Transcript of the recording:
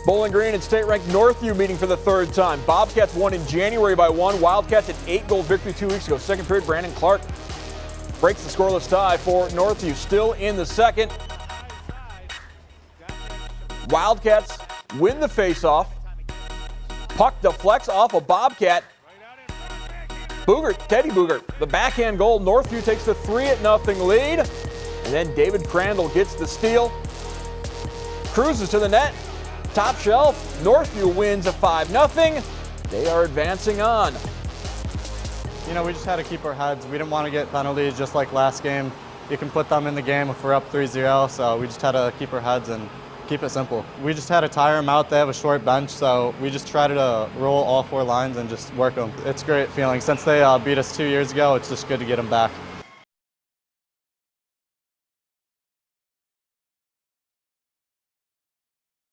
Bowling Green and state-ranked Northview meeting for the third time. Bobcats won in January by 1. Wildcats an 8-goal victory 2 weeks ago. Second period, Brandon Clark breaks the scoreless tie for Northview. Still in the second. Wildcats win the faceoff. Puck deflects off a Bobcat. Teddy Boogert, the backhand goal. Northview takes the 3-0 lead. And then David Crandall gets the steal. Cruises to the net. Top shelf. Northview wins a 5-0. They are advancing on. You know, we just had to keep our heads. We didn't want to get penalties just like last game. You can put them in the game if we're up 3-0, so we just had to keep our heads and keep it simple. We just had to tire them out. They have a short bench, so we just tried to roll all 4 lines and just work them. It's a great feeling. Since they beat us 2 years ago, it's just good to get them back.